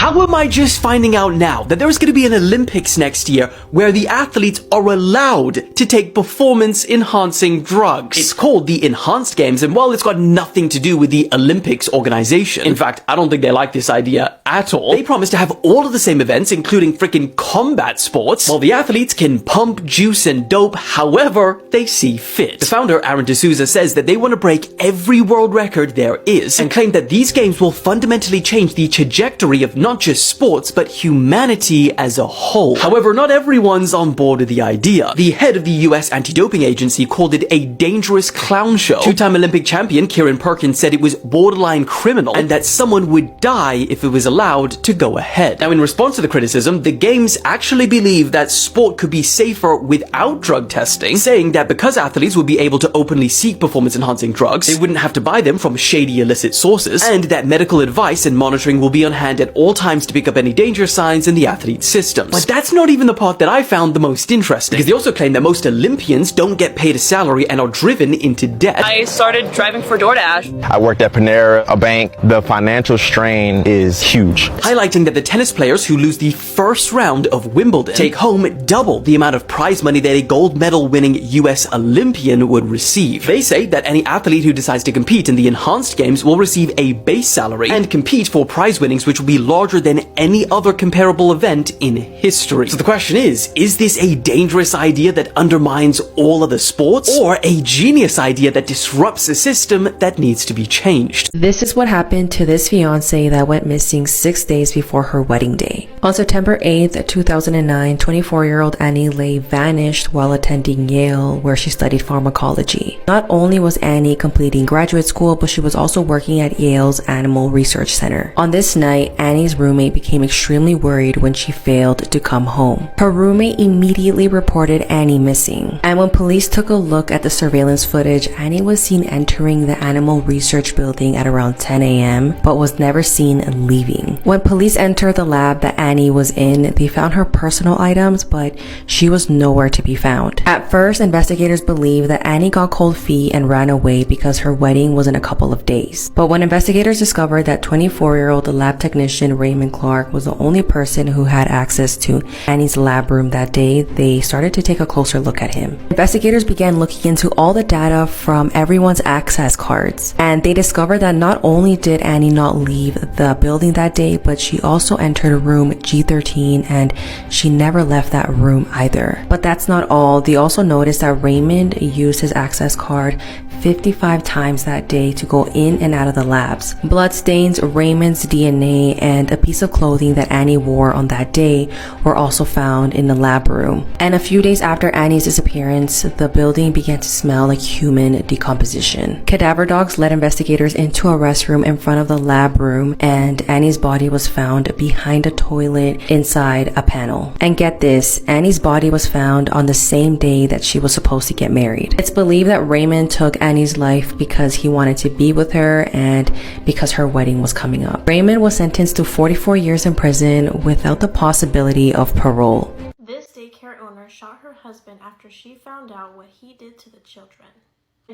How am I just finding out now that there's going to be an Olympics next year where the athletes are allowed to take performance-enhancing drugs? It's called the Enhanced Games, and while it's got nothing to do with the Olympics organization, in fact, I don't think they like this idea at all, they promise to have all of the same events, including freaking combat sports, while the athletes can pump, juice, and dope however they see fit. The founder, Aaron D'Souza, says that they want to break every world record there is, and claim that these games will fundamentally change the trajectory of not just sports, but humanity as a whole. However, not everyone's on board with the idea. The head of the US anti-doping agency called it a dangerous clown show. Two-time Olympic champion Kieran Perkins said it was borderline criminal and that someone would die if it was allowed to go ahead. Now, in response to the criticism, the games actually believe that sport could be safer without drug testing, saying that because athletes would be able to openly seek performance-enhancing drugs, they wouldn't have to buy them from shady illicit sources, and that medical advice and monitoring will be on hand at all times to pick up any danger signs in the athlete's systems. But that's not even the part that I found the most interesting, because they also claim that most Olympians don't get paid a salary and are driven into debt. I started driving for DoorDash. I worked at Panera, a bank. The financial strain is huge. Highlighting that the tennis players who lose the first round of Wimbledon take home double the amount of prize money that a gold medal winning US Olympian would receive. They say that any athlete who decides to compete in the Enhanced Games will receive a base salary and compete for prize winnings which will be larger than any other comparable event in history. So the question is this a dangerous idea that undermines all other sports, or a genius idea that disrupts a system that needs to be changed? This is what happened to this fiancé that went missing 6 days before her wedding day. On September 8th, 2009, 24-year-old Annie Lay vanished while attending Yale, where she studied pharmacology. Not only was Annie completing graduate school, but she was also working at Yale's Animal Research Center. On this night, Annie's roommate became extremely worried when she failed to come home. Her roommate immediately reported Annie missing, and when police took a look at the surveillance footage, Annie was seen entering the Animal Research building at around 10 a.m., but was never seen leaving. When police entered the lab that Annie was in, they found her personal items, but she was nowhere to be found. At first, investigators believed that Annie got cold feet and ran away because her wedding was in a couple of days. But when investigators discovered that 24-year-old lab technician Raymond Clark was the only person who had access to Annie's lab room that day, they started to take a closer look at him. Investigators began looking into all the data from everyone's access cards, and they discovered that not only did Annie not leave the building that day, but she also entered room G13 and she never left that room either. But that's not all. They also noticed that Raymond used his access card 55 times that day to go in and out of the labs. Bloodstains, Raymond's DNA, and a piece of clothing that Annie wore on that day were also found in the lab room. And a few days after Annie's disappearance, the building began to smell like human decomposition. Cadaver dogs led investigators into a restroom in front of the lab room, and Annie's body was found behind a toilet inside a panel. And get this, Annie's body was found on the same day that she was supposed to get married. It's believed that Raymond took Annie's life because he wanted to be with her and because her wedding was coming up. Raymond was sentenced to 44 years in prison without the possibility of parole. This daycare owner shot her husband after she found out what he did to the children.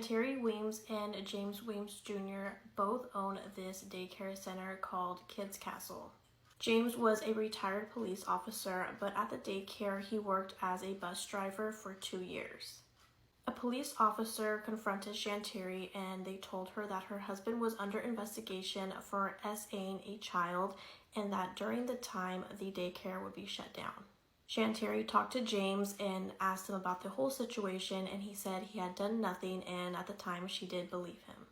Terry Weems and James Weems Jr. both own this daycare center called Kids Castle. James was a retired police officer, but at the daycare he worked as a bus driver for 2 years. A police officer confronted Shantiri and they told her that her husband was under investigation for SAing a child and that during the time the daycare would be shut down. Shantiri talked to James and asked him about the whole situation, and he said he had done nothing, and at the time she did believe him.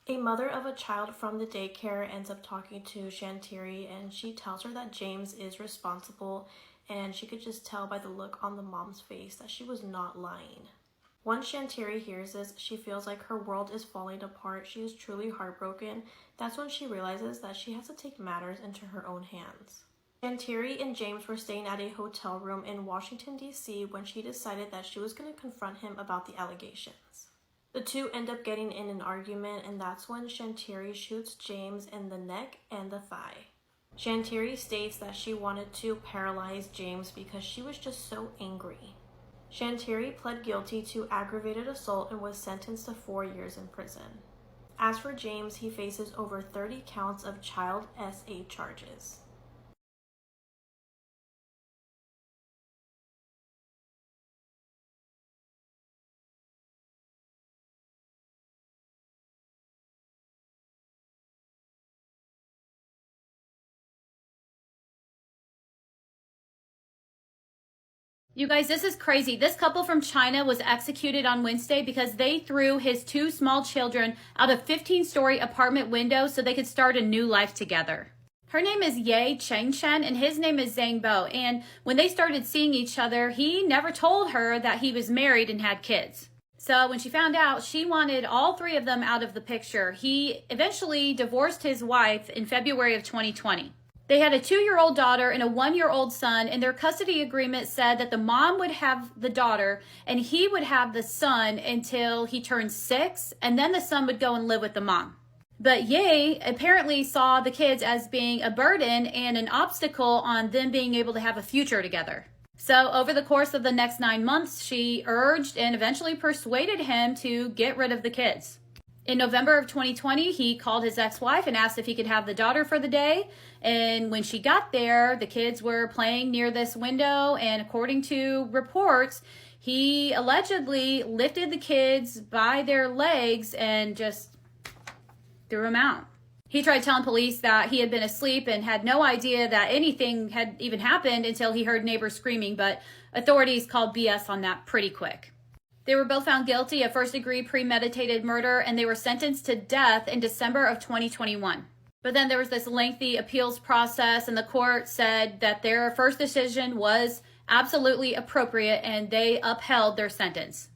A mother of a child from the daycare ends up talking to Shantiri, and she tells her that James is responsible, and she could just tell by the look on the mom's face that she was not lying. Once Shantiri hears this, she feels like her world is falling apart. She is truly heartbroken. That's when she realizes that she has to take matters into her own hands. Shantiri and James were staying at a hotel room in Washington, D.C. when she decided that she was going to confront him about the allegations. The two end up getting in an argument, and that's when Shantiri shoots James in the neck and the thigh. Shantiri states that she wanted to paralyze James because she was just so angry. Shantiri pled guilty to aggravated assault and was sentenced to 4 years in prison. As for James, he faces over 30 counts of child SA charges. You guys, this is crazy. This couple from China was executed on Wednesday because they threw his 2 small children out of 15-story apartment window so they could start a new life together. Her name is Ye Chengchen and his name is Zhang Bo. And when they started seeing each other, he never told her that he was married and had kids. So when she found out, she wanted all 3 of them out of the picture. He eventually divorced his wife in February of 2020. They had a 2-year-old daughter and a 1-year-old son, and their custody agreement said that the mom would have the daughter and he would have the son until he turned 6, and then the son would go and live with the mom. But Ye apparently saw the kids as being a burden and an obstacle on them being able to have a future together. So over the course of the next 9 months, she urged and eventually persuaded him to get rid of the kids. In November of 2020, he called his ex-wife and asked if he could have the daughter for the day. And when she got there, the kids were playing near this window. And according to reports, he allegedly lifted the kids by their legs and just threw them out. He tried telling police that he had been asleep and had no idea that anything had even happened until he heard neighbors screaming. But authorities called BS on that pretty quick. They were both found guilty of first-degree premeditated murder, and they were sentenced to death in December of 2021. But then there was this lengthy appeals process, and the court said that their first decision was absolutely appropriate, and they upheld their sentence.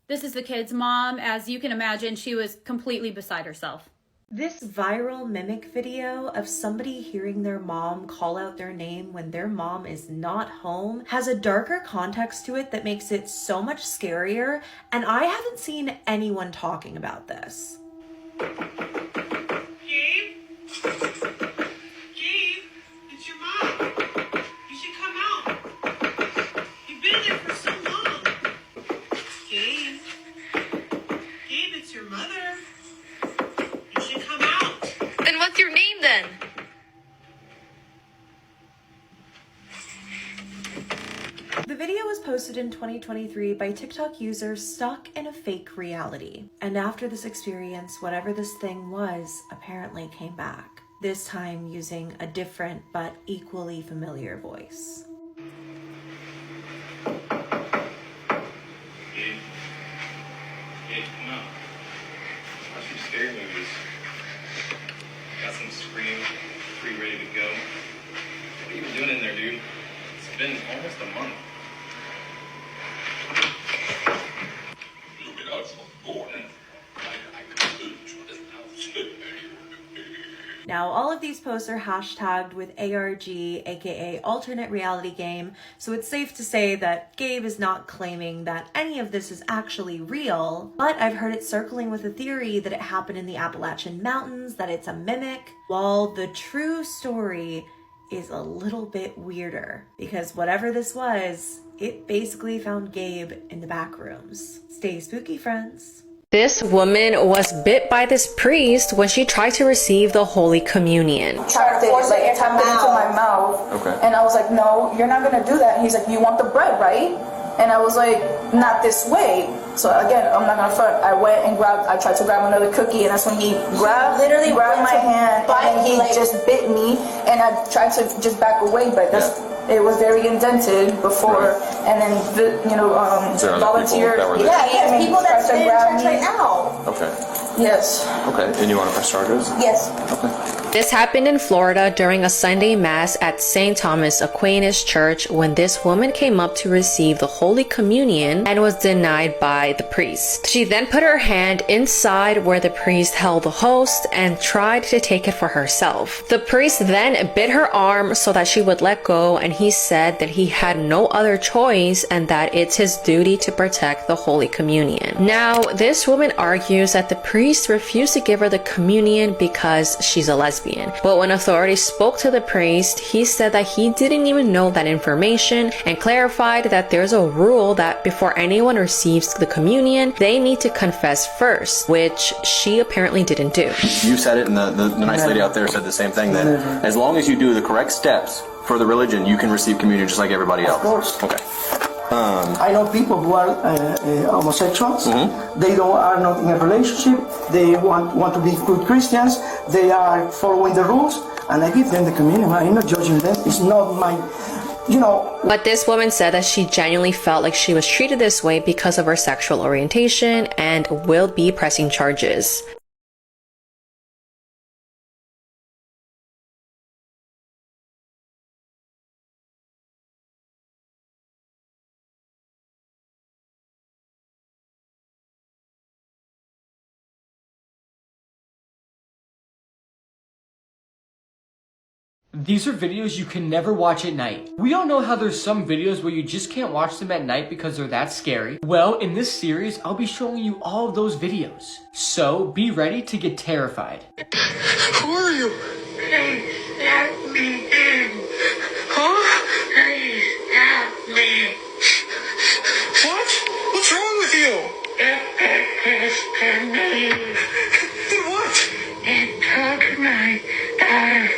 This is the kid's mom. As you can imagine, she was completely beside herself. This viral mimic video of somebody hearing their mom call out their name when their mom is not home has a darker context to it that makes it so much scarier, and I haven't seen anyone talking about this. Gabe? Gabe, it's your mom. You should come out. You've been there for so long. Gabe? Gabe, it's your mother. Then what's your name then? The video was posted in 2023 by TikTok users stuck in a fake reality. And after this experience, whatever this thing was apparently came back. This time using a different but equally familiar voice. Gabe, come out. Watch some scary movies. Got some Scream ready to go. What are you doing in there, dude? It's been almost a month. Now, all of these posts are hashtagged with ARG, aka alternate reality game, so it's safe to say that Gabe is not claiming that any of this is actually real, but I've heard it circling with a theory that it happened in the Appalachian Mountains, that it's a mimic, while the true story is a little bit weirder, because whatever this was, it basically found Gabe in the back rooms. Stay spooky, friends. This woman was bit by this priest when she tried to receive the Holy Communion. Tried to force it into my mouth. Okay. And I was like, no, you're not going to do that. And he's like, you want the bread, right? And I was like, not this way. So again, I'm not going to front. I went and I tried to grab another cookie, and that's when he grabbed my hand, and he just bit me, and I tried to just back away, but it was very indented before, and then volunteer. People that's in church right now. Okay. Yes. Okay, and you want to press charges? Yes. Okay. This happened in Florida during a Sunday Mass at St. Thomas Aquinas Church when this woman came up to receive the Holy Communion and was denied by the priest. She then put her hand inside where the priest held the host and tried to take it for herself. The priest then bit her arm so that she would let go, and he said that he had no other choice and that it's his duty to protect the Holy Communion. Now, this woman argues that the priest refused to give her the communion because she's a lesbian. But when authorities spoke to the priest, he said that he didn't even know that information and clarified that there's a rule that before anyone receives the communion, they need to confess first, which she apparently didn't do. You said it, and the nice lady out there said the same thing, that as long as you do the correct steps for the religion, you can receive communion just like everybody else. Of course. Okay. I know people who are homosexuals. Mm-hmm. They are not in a relationship. They want to be good Christians. They are following the rules, and I give them the communion. I'm not judging them. It's not my you know. But this woman said that she genuinely felt like she was treated this way because of her sexual orientation and will be pressing charges. These are videos you can never watch at night. We all know how there's some videos where you just can't watch them at night because they're that scary. Well, in this series, I'll be showing you all of those videos. So, be ready to get terrified. Who are you? Please let me in. Huh? Please help me. What? What's wrong with you? Did what? It took my daughter.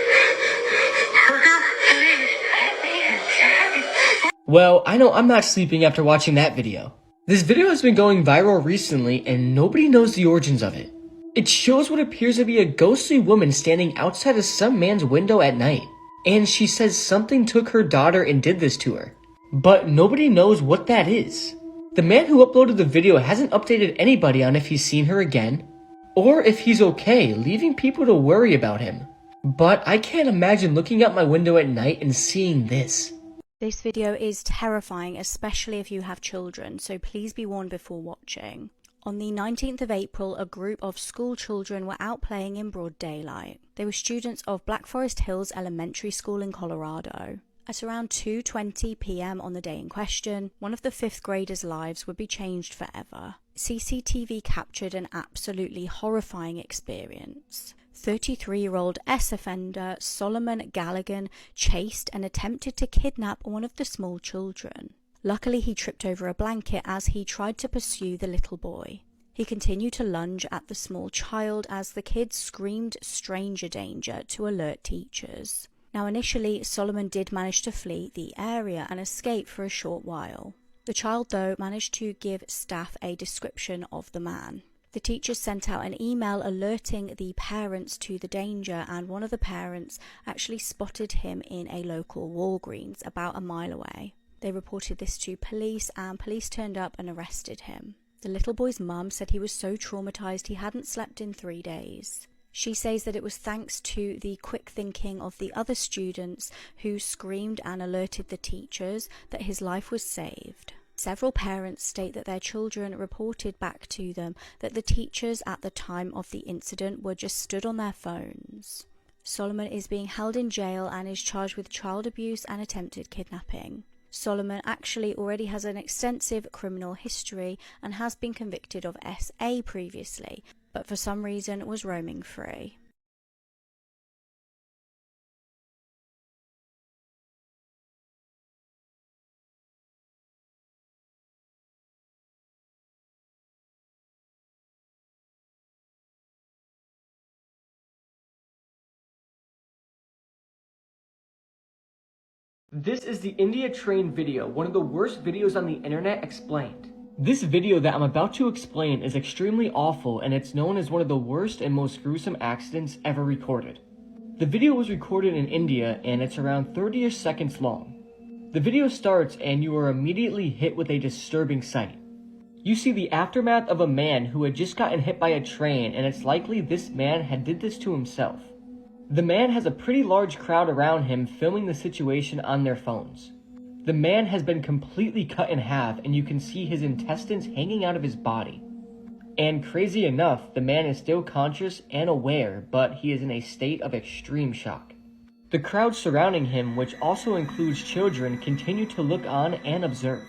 Well, I know I'm not sleeping after watching that video. This video has been going viral recently and nobody knows the origins of it. It shows what appears to be a ghostly woman standing outside of some man's window at night. And she says something took her daughter and did this to her. But nobody knows what that is. The man who uploaded the video hasn't updated anybody on if he's seen her again, or if he's okay, leaving people to worry about him. But I can't imagine looking out my window at night and seeing this. This video is terrifying, especially if you have children, so please be warned before watching. On the 19th of April, a group of school children were out playing in broad daylight. They were students of Black Forest Hills Elementary School in Colorado. At around 2:20 p.m. on the day in question, one of the 5th graders' lives would be changed forever. CCTV captured an absolutely horrifying experience. 33-year-old offender Solomon Gallagher chased and attempted to kidnap one of the small children. Luckily, he tripped over a blanket as he tried to pursue the little boy. He continued to lunge at the small child as the kid screamed stranger danger to alert teachers. Now, initially, Solomon did manage to flee the area and escape for a short while. The child, though, managed to give staff a description of the man. The teachers sent out an email alerting the parents to the danger, and one of the parents actually spotted him in a local Walgreens about a mile away. They reported this to police, and police turned up and arrested him. The little boy's mum said he was so traumatized he hadn't slept in 3 days. She says that it was thanks to the quick thinking of the other students who screamed and alerted the teachers that his life was saved. Several parents state that their children reported back to them that the teachers at the time of the incident were just stood on their phones. Solomon is being held in jail and is charged with child abuse and attempted kidnapping. Solomon actually already has an extensive criminal history and has been convicted of SA previously, but for some reason was roaming free. This is the India train video, one of the worst videos on the internet explained. This video that I'm about to explain is extremely awful, and it's known as one of the worst and most gruesome accidents ever recorded. The video was recorded in India and it's around 30-ish seconds long. The video starts and you are immediately hit with a disturbing sight. You see the aftermath of a man who had just gotten hit by a train, and it's likely this man had did this to himself. The man has a pretty large crowd around him filming the situation on their phones. The man has been completely cut in half and you can see his intestines hanging out of his body. And crazy enough, the man is still conscious and aware, but he is in a state of extreme shock. The crowd surrounding him, which also includes children, continue to look on and observe.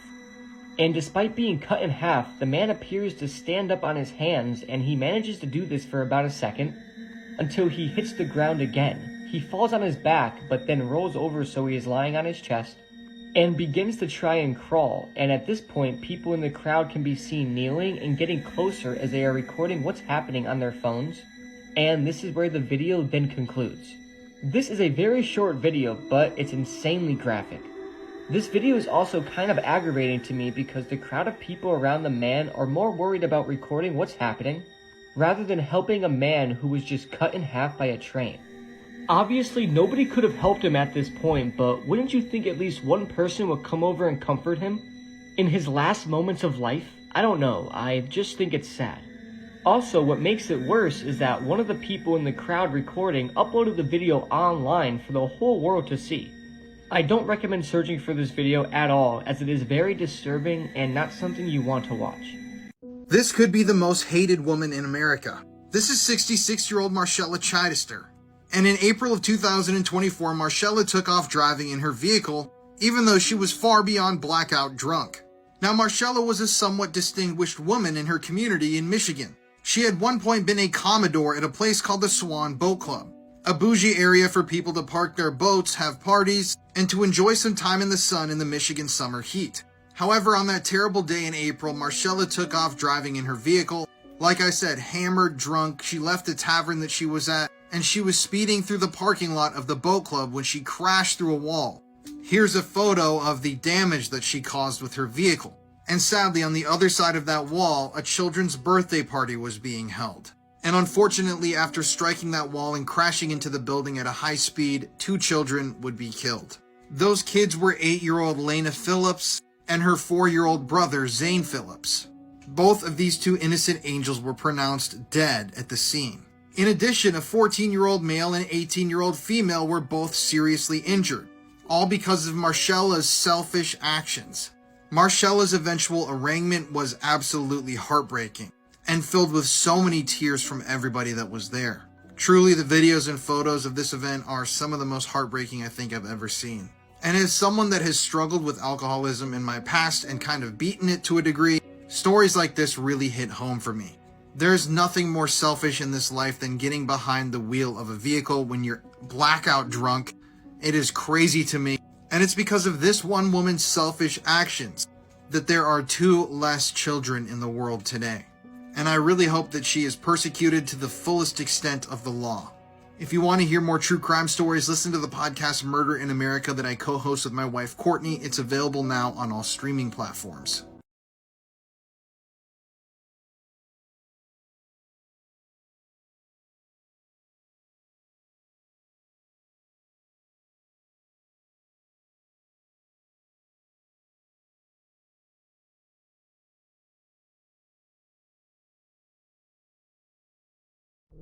And despite being cut in half, the man appears to stand up on his hands, and he manages to do this for about a second, until he hits the ground again. He falls on his back, but then rolls over so he is lying on his chest, and begins to try and crawl, and at this point people in the crowd can be seen kneeling and getting closer as they are recording what's happening on their phones, and this is where the video then concludes. This is a very short video, but it's insanely graphic. This video is also kind of aggravating to me because the crowd of people around the man are more worried about recording what's happening rather than helping a man who was just cut in half by a train. Obviously, nobody could have helped him at this point, but wouldn't you think at least one person would come over and comfort him? In his last moments of life? I don't know, I just think it's sad. Also, what makes it worse is that one of the people in the crowd recording uploaded the video online for the whole world to see. I don't recommend searching for this video at all, as it is very disturbing and not something you want to watch. This could be the most hated woman in America. This is 66-year-old Marcella Chichester. And in April of 2024, Marcella took off driving in her vehicle, even though she was far beyond blackout drunk. Now, Marcella was a somewhat distinguished woman in her community in Michigan. She had one point been a Commodore at a place called the Swan Boat Club, a bougie area for people to park their boats, have parties, and to enjoy some time in the sun in the Michigan summer heat. However, on that terrible day in April, Marcella took off driving in her vehicle. Like I said, hammered, drunk, she left the tavern that she was at, and she was speeding through the parking lot of the boat club when she crashed through a wall. Here's a photo of the damage that she caused with her vehicle. And sadly, on the other side of that wall, a children's birthday party was being held. And unfortunately, after striking that wall and crashing into the building at a high speed, 2 children would be killed. Those kids were 8-year-old Lena Phillips and her 4-year-old brother, Zane Phillips. Both of these 2 innocent angels were pronounced dead at the scene. In addition, a 14-year-old male and 18-year-old female were both seriously injured, all because of Marcella's selfish actions. Marcella's eventual arraignment was absolutely heartbreaking and filled with so many tears from everybody that was there. Truly, the videos and photos of this event are some of the most heartbreaking I think I've ever seen. And as someone that has struggled with alcoholism in my past and kind of beaten it to a degree, stories like this really hit home for me. There's nothing more selfish in this life than getting behind the wheel of a vehicle when you're blackout drunk. It is crazy to me. And it's because of this one woman's selfish actions that there are 2 less children in the world today. And I really hope that she is persecuted to the fullest extent of the law. If you want to hear more true crime stories, listen to the podcast Murder in America that I co-host with my wife Courtney. It's available now on all streaming platforms.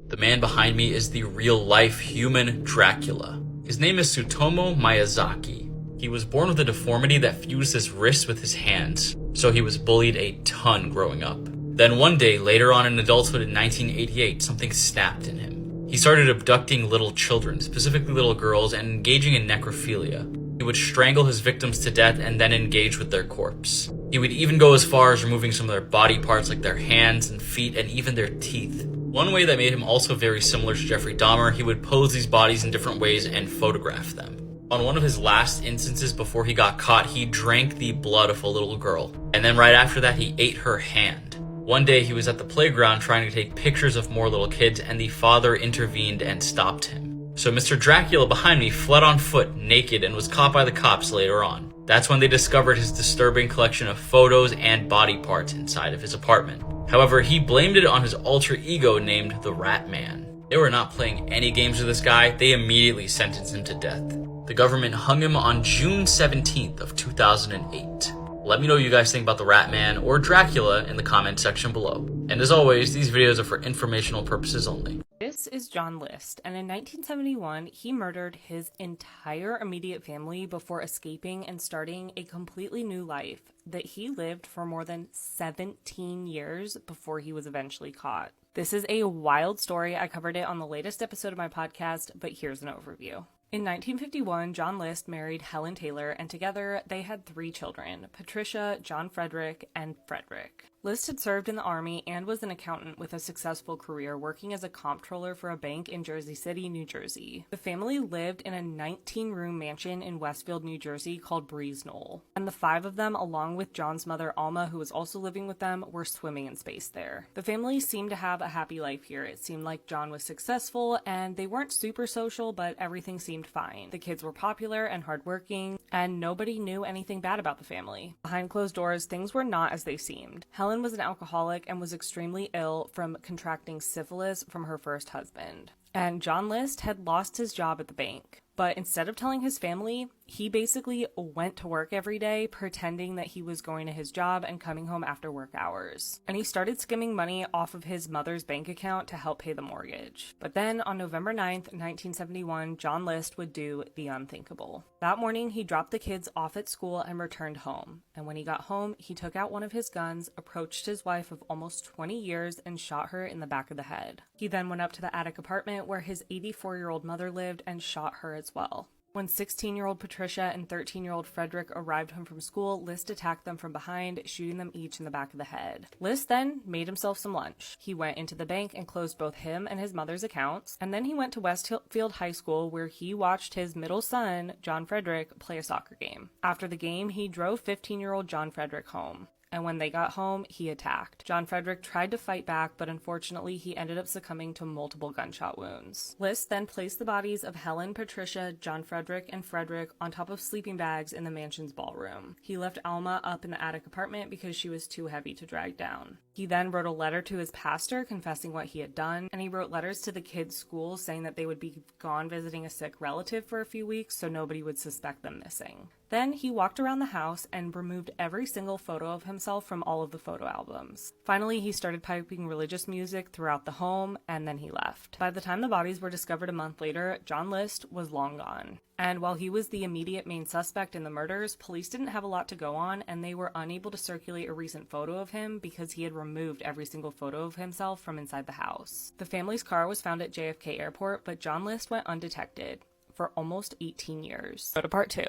The man behind me is the real-life human Dracula. His name is Tsutomu Miyazaki. He was born with a deformity that fused his wrists with his hands, so he was bullied a ton growing up. Then one day, later on in adulthood in 1988, something snapped in him. He started abducting little children, specifically little girls, and engaging in necrophilia. He would strangle his victims to death and then engage with their corpse. He would even go as far as removing some of their body parts like their hands and feet and even their teeth. One way that made him also very similar to Jeffrey Dahmer, he would pose these bodies in different ways and photograph them. On one of his last instances before he got caught, he drank the blood of a little girl. And then right after that, he ate her hand. One day he was at the playground trying to take pictures of more little kids, and the father intervened and stopped him. So Mr. Dracula behind me fled on foot, naked, and was caught by the cops later on. That's when they discovered his disturbing collection of photos and body parts inside of his apartment. However, he blamed it on his alter ego named the Ratman. They were not playing any games with this guy, they immediately sentenced him to death. The government hung him on June 17th of 2008. Let me know what you guys think about the Ratman or Dracula in the comment section below. And as always, these videos are for informational purposes only. This is John List, and in 1971, he murdered his entire immediate family before escaping and starting a completely new life that he lived for more than 17 years before he was eventually caught. This is a wild story. I covered it on the latest episode of my podcast, but here's an overview. In 1951, John List married Helen Taylor, and together they had 3 children, Patricia, John Frederick, and Frederick. List had served in the Army and was an accountant with a successful career working as a comptroller for a bank in Jersey City, New Jersey. The family lived in a 19-room mansion in Westfield, New Jersey called Breeze Knoll, and the 5 of them, along with John's mother Alma, who was also living with them, were swimming in space there. The family seemed to have a happy life here. It seemed like John was successful, and they weren't super social, but everything seemed fine. The kids were popular and hardworking, and nobody knew anything bad about the family. Behind closed doors, things were not as they seemed. Helen was an alcoholic and was extremely ill from contracting syphilis from her first husband. And John List had lost his job at the bank. But instead of telling his family, he basically went to work every day pretending that he was going to his job and coming home after work hours. And he started skimming money off of his mother's bank account to help pay the mortgage. But then on November 9th, 1971, John List would do the unthinkable. That morning, he dropped the kids off at school and returned home. And when he got home, he took out one of his guns, approached his wife of almost 20 years, and shot her in the back of the head. He then went up to the attic apartment where his 84-year-old mother lived and shot her as well. When 16-year-old Patricia and 13-year-old Frederick arrived home from school, List attacked them from behind, shooting them each in the back of the head. List then made himself some lunch. He went into the bank and closed both him and his mother's accounts, and then he went to Westfield High School where he watched his middle son, John Frederick, play a soccer game. After the game, he drove 15-year-old John Frederick home. And when they got home, he attacked. John Frederick tried to fight back, but unfortunately he ended up succumbing to multiple gunshot wounds. List then placed the bodies of Helen, Patricia, John Frederick, and Frederick on top of sleeping bags in the mansion's ballroom. He left Alma up in the attic apartment because she was too heavy to drag down. He then wrote a letter to his pastor confessing what he had done, and he wrote letters to the kids' school saying that they would be gone visiting a sick relative for a few weeks so nobody would suspect them missing. Then he walked around the house and removed every single photo of himself from all of the photo albums. Finally, he started piping religious music throughout the home, and then he left. By the time the bodies were discovered a month later, John List was long gone. And while he was the immediate main suspect in the murders, police didn't have a lot to go on, and they were unable to circulate a recent photo of him because he had removed every single photo of himself from inside the house. The family's car was found at JFK Airport, but John List went undetected for almost 18 years. Go to part 2.